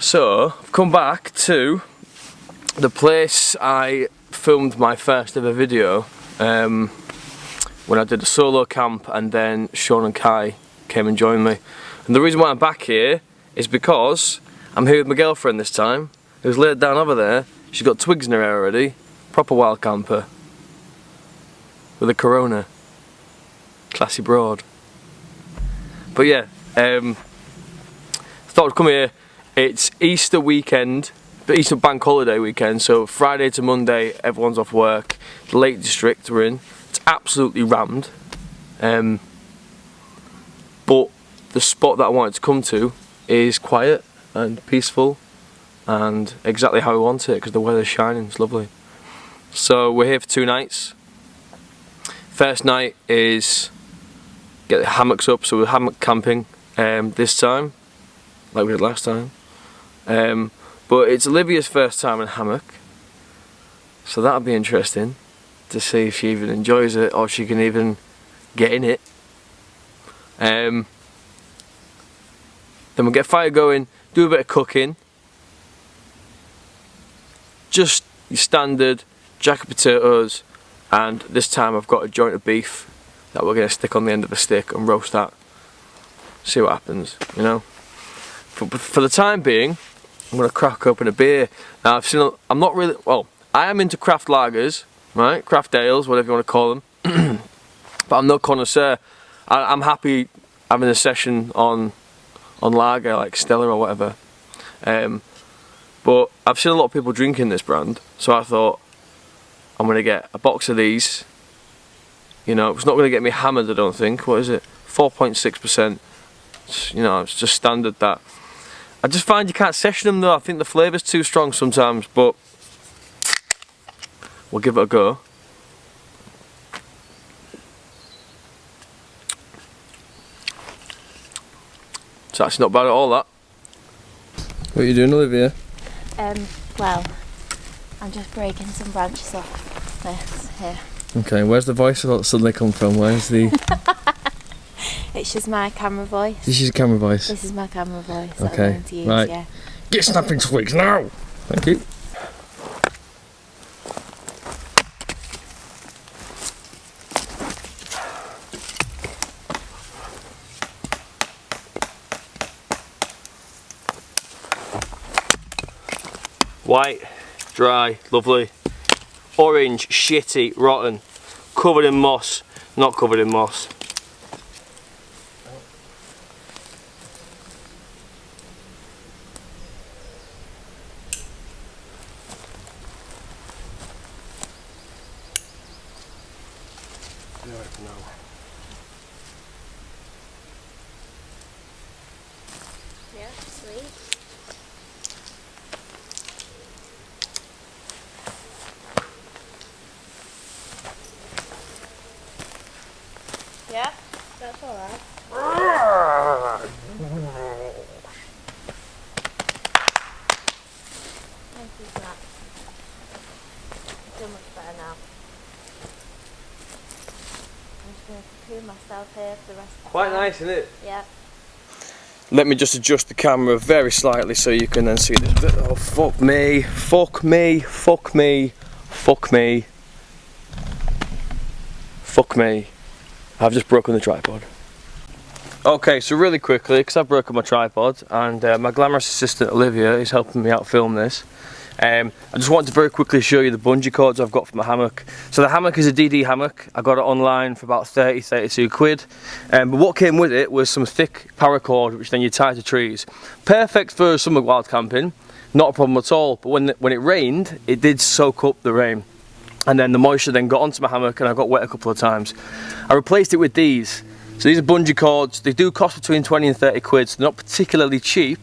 So, I've come back to the place I filmed my first ever video when I did a solo camp, and then Sean and Kai came and joined me. And the reason why I'm back here is because I'm here with my girlfriend this time, who's laid down over there. She's got twigs in her hair already. Proper wild camper. With a Corona. Classy broad. But yeah, thought I'd come here. It's Easter weekend, Easter bank holiday weekend, so Friday to Monday everyone's off work. The Lake District we're in. It's absolutely rammed. But the spot that I wanted to come to is quiet and peaceful and exactly how I want it because the weather's shining, it's lovely. So we're here for 2 nights. First night is get the hammocks up, so we're hammock camping this time, like we did last time. But it's Olivia's first time in hammock, so that'll be interesting to see if she even enjoys it or she can even get in it. Then we'll get fire going, do a bit of cooking, just your standard jack of potatoes, and this time I've got a joint of beef that we're going to stick on the end of a stick and roast that. See what happens, you know. For the time being, I'm going to crack open a beer. Now I'm not really, well, I am into craft lagers, right, craft ales, whatever you want to call them, but I'm no connoisseur. I'm happy having a session on lager like Stella or whatever. But I've seen a lot of people drinking this brand, so I thought I'm going to get a box of these. You know, it's not going to get me hammered, I don't think. What is it? 4.6%. You know, it's just standard that. I just find you can't session them though. I think the flavour's too strong sometimes, but we'll give it a go. It's actually not bad at all, that. What are you doing, Olivia? Well, I'm just breaking some branches off this here. Okay, where's the voice suddenly come from? Where's the... It's just my camera voice. This is your camera voice? This is my camera voice. Okay, to use, right. Yeah. Get snapping twigs now! Thank you. White, dry, lovely. Orange, shitty, rotten. Covered in moss, not covered in moss. Yeah, sweet. Yeah, that's alright. Thank you for that. So much better now. I'm just going to cocoon myself here for the rest of the Quite time. nice, isn't it? Yeah. Let me just adjust the camera very slightly so you can then see this bit. Oh, fuck me, fuck me, fuck me, fuck me, fuck me. I've just broken the tripod. Okay, so really quickly, because I've broken my tripod and my glamorous assistant Olivia is helping me out film this. I just wanted to very quickly show you the bungee cords I've got for my hammock. So the hammock is a DD hammock. I got it online for about 32 quid. But what came with it was some thick paracord which then you tie to trees. Perfect for summer wild camping, not a problem at all. But when it rained, it did soak up the rain. And then the moisture then got onto my hammock and I got wet a couple of times. I replaced it with these. So these are bungee cords. They do cost between 20 and 30 quid, so they're not particularly cheap,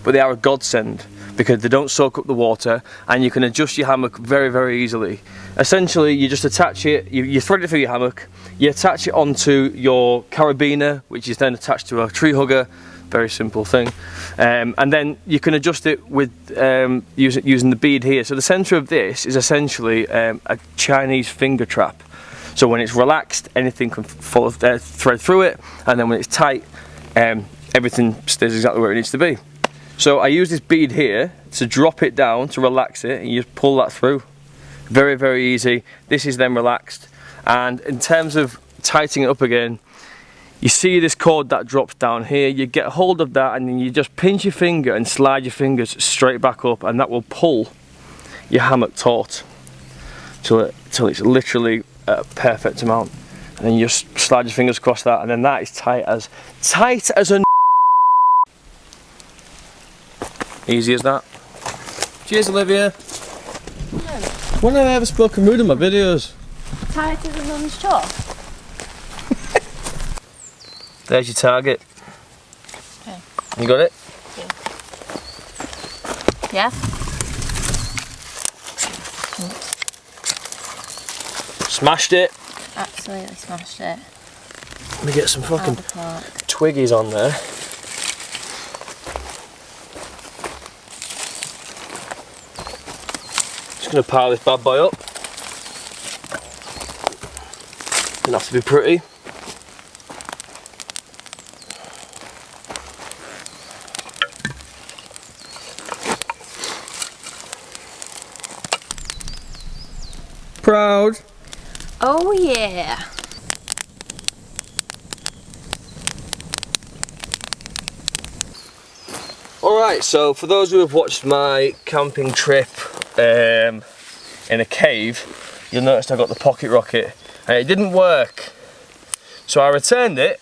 but they are a godsend because they don't soak up the water and you can adjust your hammock very, very easily. Essentially, you just attach it, you thread it through your hammock, you attach it onto your carabiner, which is then attached to a tree hugger. Very simple thing. And then you can adjust it with using the bead here. So the centre of this is essentially a Chinese finger trap. So when it's relaxed, anything can thread through it, and then when it's tight, everything stays exactly where it needs to be. So I use this bead here to drop it down to relax it, and you just pull that through. Very, very easy. This is then relaxed. And in terms of tightening it up again, you see this cord that drops down here, you get hold of that and then you just pinch your finger and slide your fingers straight back up, and that will pull your hammock taut till it's literally a perfect amount. And then you just slide your fingers across that, and then that is tight as a easy as that. Cheers, Olivia. When have I ever spoken rude in my videos? Tight as a mum's jaw. There's your target. Okay. You got it? Yeah. Smashed it. Absolutely smashed it. Let me get some fucking Out the park. twiggies on there. Just gonna pile this bad boy up. Doesn't have to be pretty. Proud. Oh yeah. Alright, so for those who have watched my camping trip in a cave, you'll notice I got the pocket rocket and it didn't work. So I returned it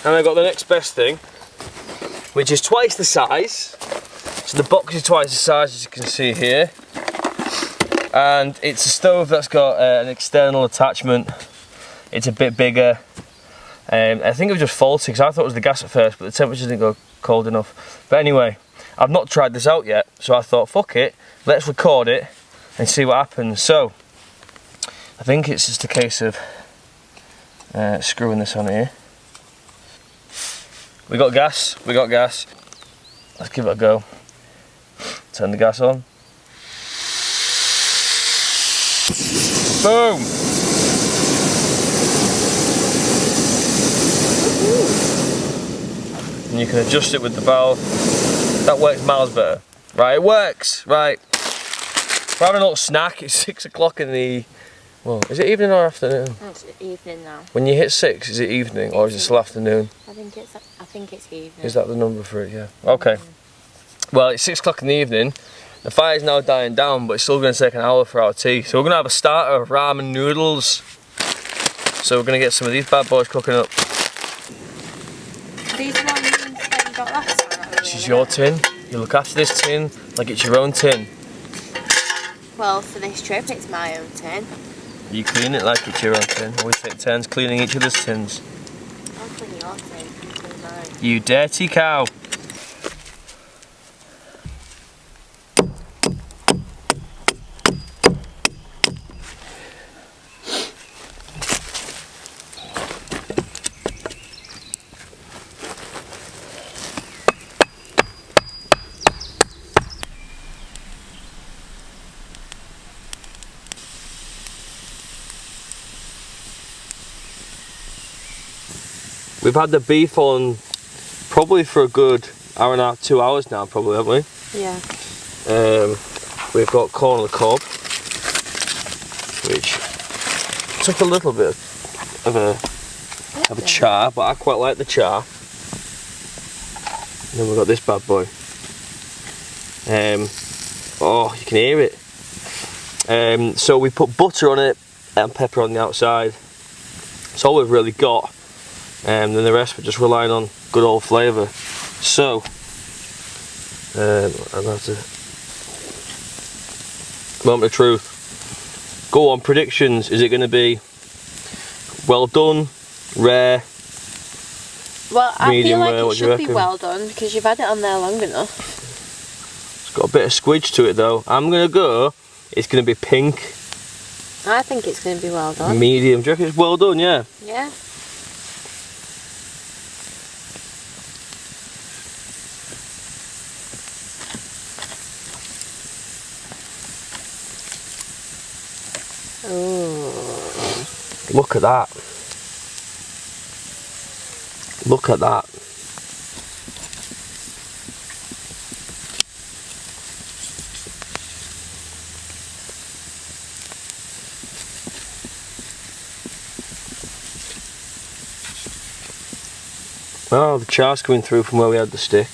and I got the next best thing, which is twice the size. So the box is twice the size, as you can see here. And it's a stove that's got an external attachment. It's a bit bigger. I think it was just faulty because I thought it was the gas at first, but the temperature didn't go cold enough. But anyway, I've not tried this out yet, so I thought, fuck it, let's record it and see what happens. So, I think it's just a case of screwing this on here. We got gas. Let's give it a go. Turn the gas on. Boom! And you can adjust it with the valve. That works miles better. Right, it works. Right. We're having a little snack. It's 6 o'clock in the... Well, is it evening or afternoon? It's evening now. When you hit 6, is it evening or is it still afternoon? I think it's evening. Is that the number for it? Yeah. Okay. Well, it's 6 o'clock in the evening. The fire's now dying down, but it's still going to take an hour for our tea. So we're going to have a starter of ramen noodles. So we're going to get some of these bad boys cooking up. These ones that you got last time. This is your tin. You look after this tin like it's your own tin. Well, for this trip, it's my own tin. You clean it like it's your own tin. We take turns cleaning each other's tins. I'll clean your tin. You clean mine. You dirty cow. We've had the beef on probably for a good hour and a half, 2 hours now, probably, haven't we? Yeah. We've got corn on the cob, which took a little bit of a char, but I quite like the char. And then we've got this bad boy. Oh, you can hear it. So we put butter on it and pepper on the outside. That's all we've really got. And then the rest we're just relying on good old flavour. So, I'll have to... Moment of truth. Go on, predictions. Is it going to be well done, rare, Well, I medium feel like rare? it What do you should be reckon? well done because you've had it on there long enough. It's got a bit of squidge to it though. I'm going to go, it's going to be pink. I think it's going to be well done. Medium. Do you reckon it's well done? Yeah. Yeah. Ooh. Look at that. Look at that. Oh, the char's coming through from where we had the stick.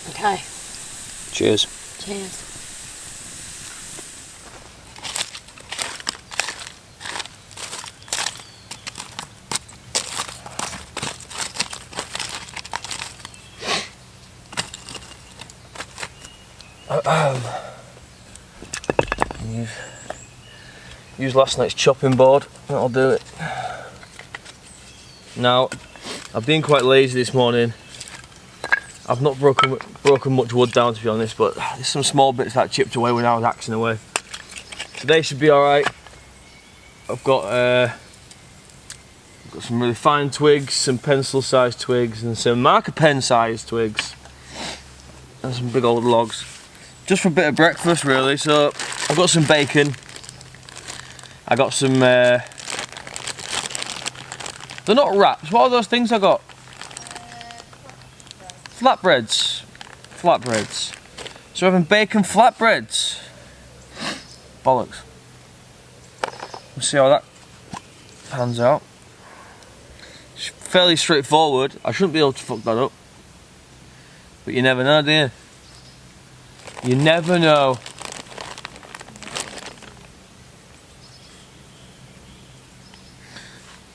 Okay. Cheers. Cheers. Use last night's chopping board, that'll do it. Now, I've been quite lazy this morning. I've not broken much wood down, to be honest, but there's some small bits that chipped away when I was axing away. Today should be alright. I've got some really fine twigs, some pencil-sized twigs, and some marker pen-sized twigs, and some big old logs. Just for a bit of breakfast, really. So I've got some bacon. I got some. They're not wraps. What are those things I got? Flatbreads. Flatbreads. So we're having bacon flatbreads. Bollocks. We'll see how that pans out. It's fairly straightforward. I shouldn't be able to fuck that up. But you never know, do you? You never know.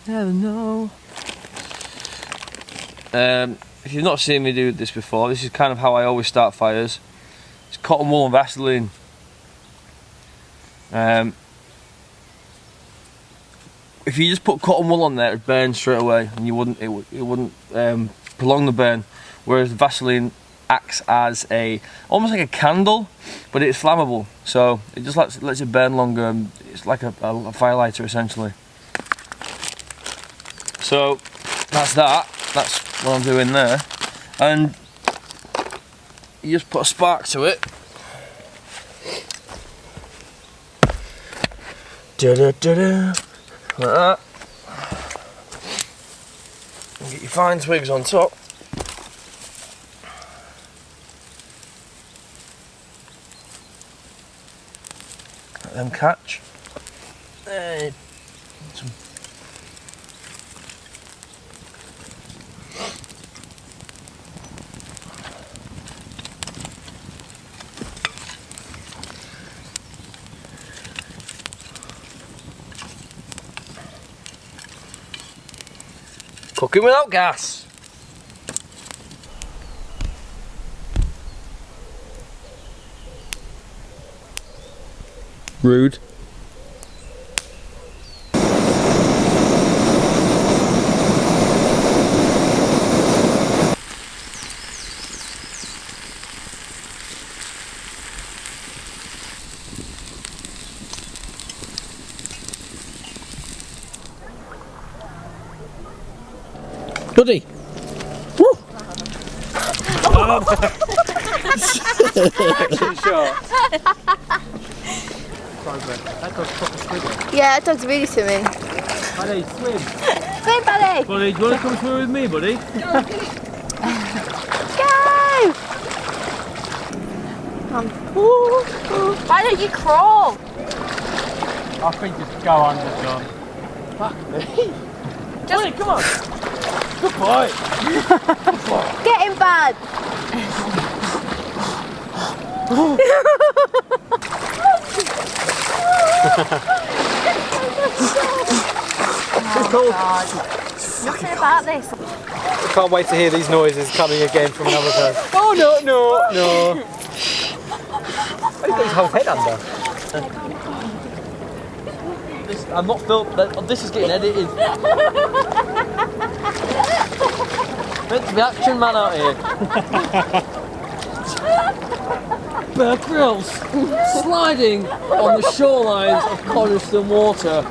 Never know. If you've not seen me do this before, this is kind of how I always start fires. It's cotton wool and Vaseline. If you just put cotton wool on there, it'd burn straight away, and it wouldn't prolong the burn. Whereas Vaseline acts as almost like a candle, but it's flammable, so it just lets it burn longer. And it's like a firelighter essentially. So that's that. That's what I'm doing there, and you just put a spark to it. Da-da-da-da. Like that. And get your fine twigs on top. Let them catch. Some. Cooking without gas. Rude. Goody. Woo! Yeah, that dog's really swimming. Buddy, swim. Swim, buddy. Buddy, do you want to come swim with me, buddy? Go! Why don't you crawl? I think just go under, John. Fuck me. Buddy, come on. Good boy. Good boy. Get in bed. Nothing about this. I can't wait to hear these noises coming again from another person. Oh no, no, no. Oh, he's got his whole head under. I'm not filming. This is getting edited. Meant to be action man out here. Bear Grylls sliding on the shorelines of Coniston Water.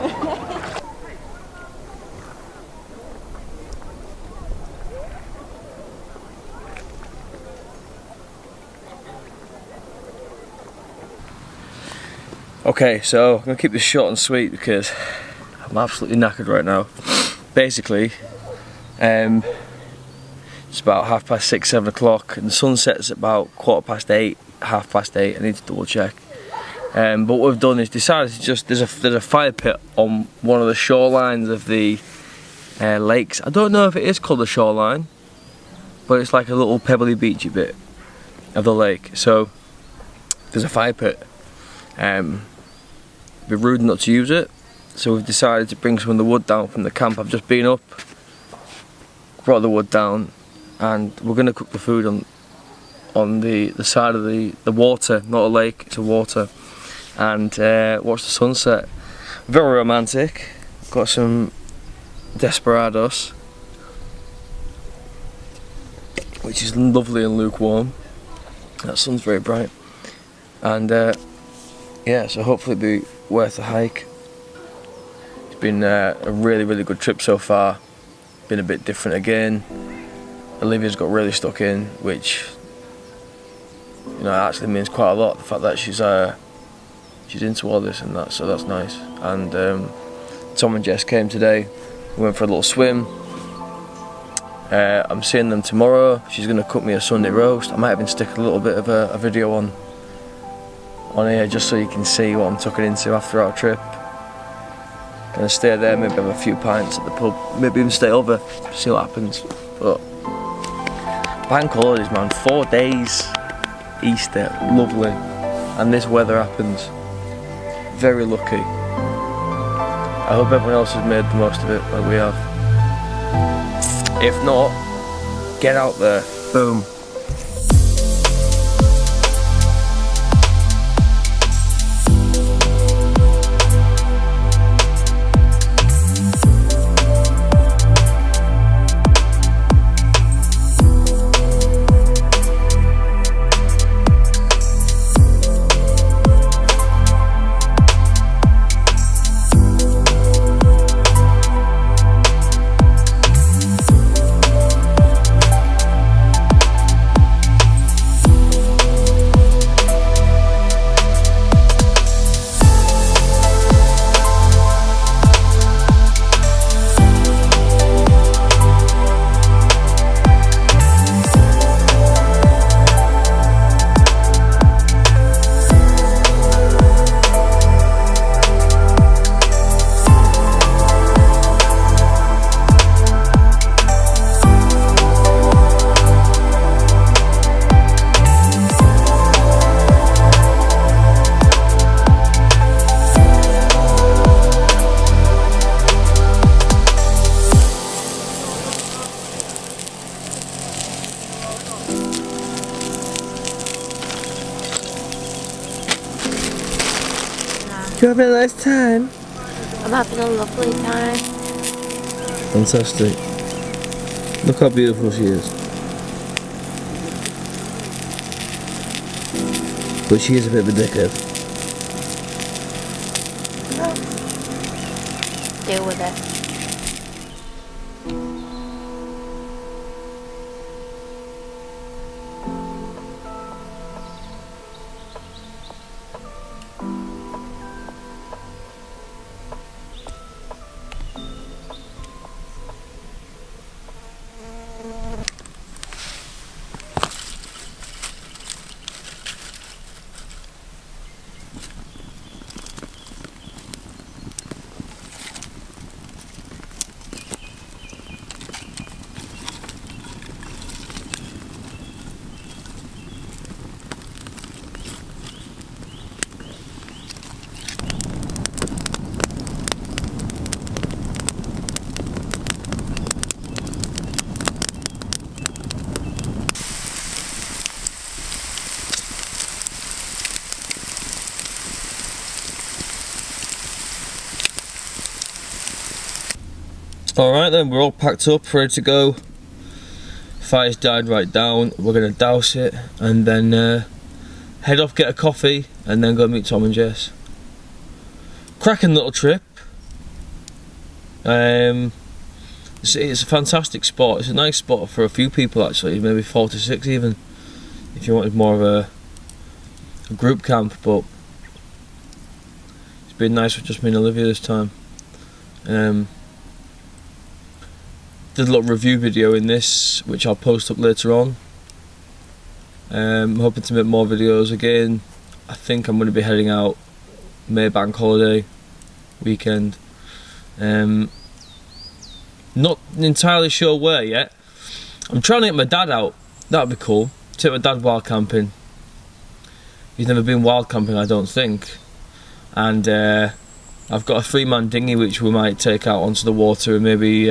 Okay, so I'm going to keep this short and sweet because I'm absolutely knackered right now. Basically, it's about 6:30, 7 o'clock, and the sun sets at about 8:15, 8:30. I need to double check. But what we've done is decided to just there's a fire pit on one of the shorelines of the lakes. I don't know if it is called the shoreline, but it's like a little pebbly beachy bit of the lake. So there's a fire pit. It'd be rude not to use it. So we've decided to bring some of the wood down from the camp. I've just been up, brought the wood down, and we're going to cook the food on the side of the water, not a lake, it's a water, and watch the sunset. Very romantic. Got some desperados, which is lovely and lukewarm. That sun's very bright, and yeah, so hopefully it'll be worth the hike. It's been a really good trip so far. Been a bit different again. Olivia's got really stuck in, which, you know, actually means quite a lot. The fact that she's into all this and that, so that's nice. And Tom and Jess came today. We went for a little swim. I'm seeing them tomorrow. She's going to cook me a Sunday roast. I might even stick a little bit of a video on here just so you can see what I'm tucking into after our trip. Gonna stay there, maybe have a few pints at the pub, maybe even stay over, see what happens. But bank holidays, man, 4 days, Easter, lovely, and this weather happens. Very lucky. I hope everyone else has made the most of it like we have. If not, get out there. Boom. You having a nice time? I'm having a lovely time. Fantastic. Look how beautiful she is. But she is a bit of a dickhead. Deal with it. Alright then, we're all packed up, ready to go. Fire's died right down. We're going to douse it and then head off, get a coffee, and then go meet Tom and Jess. Cracking little trip. It's a fantastic spot. It's a nice spot for a few people actually, maybe 4 to 6 even, if you wanted more of a group camp, but it's been nice with just me and Olivia this time. Did a little review video in this, which I'll post up later on. I'm hoping to make more videos again. I think I'm going to be heading out May bank holiday weekend. Not entirely sure where yet. I'm trying to get my dad out. That'd be cool. Take my dad wild camping. He's never been wild camping, I don't think. And I've got a 3-man dinghy which we might take out onto the water and maybe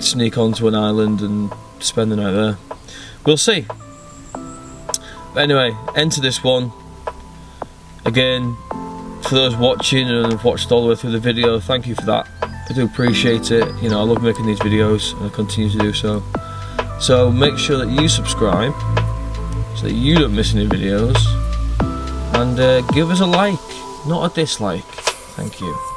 sneak onto an island and spend the night there. We'll see. But anyway, end to this one. Again, for those watching and have watched all the way through the video, thank you for that. I do appreciate it. You know, I love making these videos and I continue to do so. So make sure that you subscribe so that you don't miss any videos, and give us a like, not a dislike. Thank you.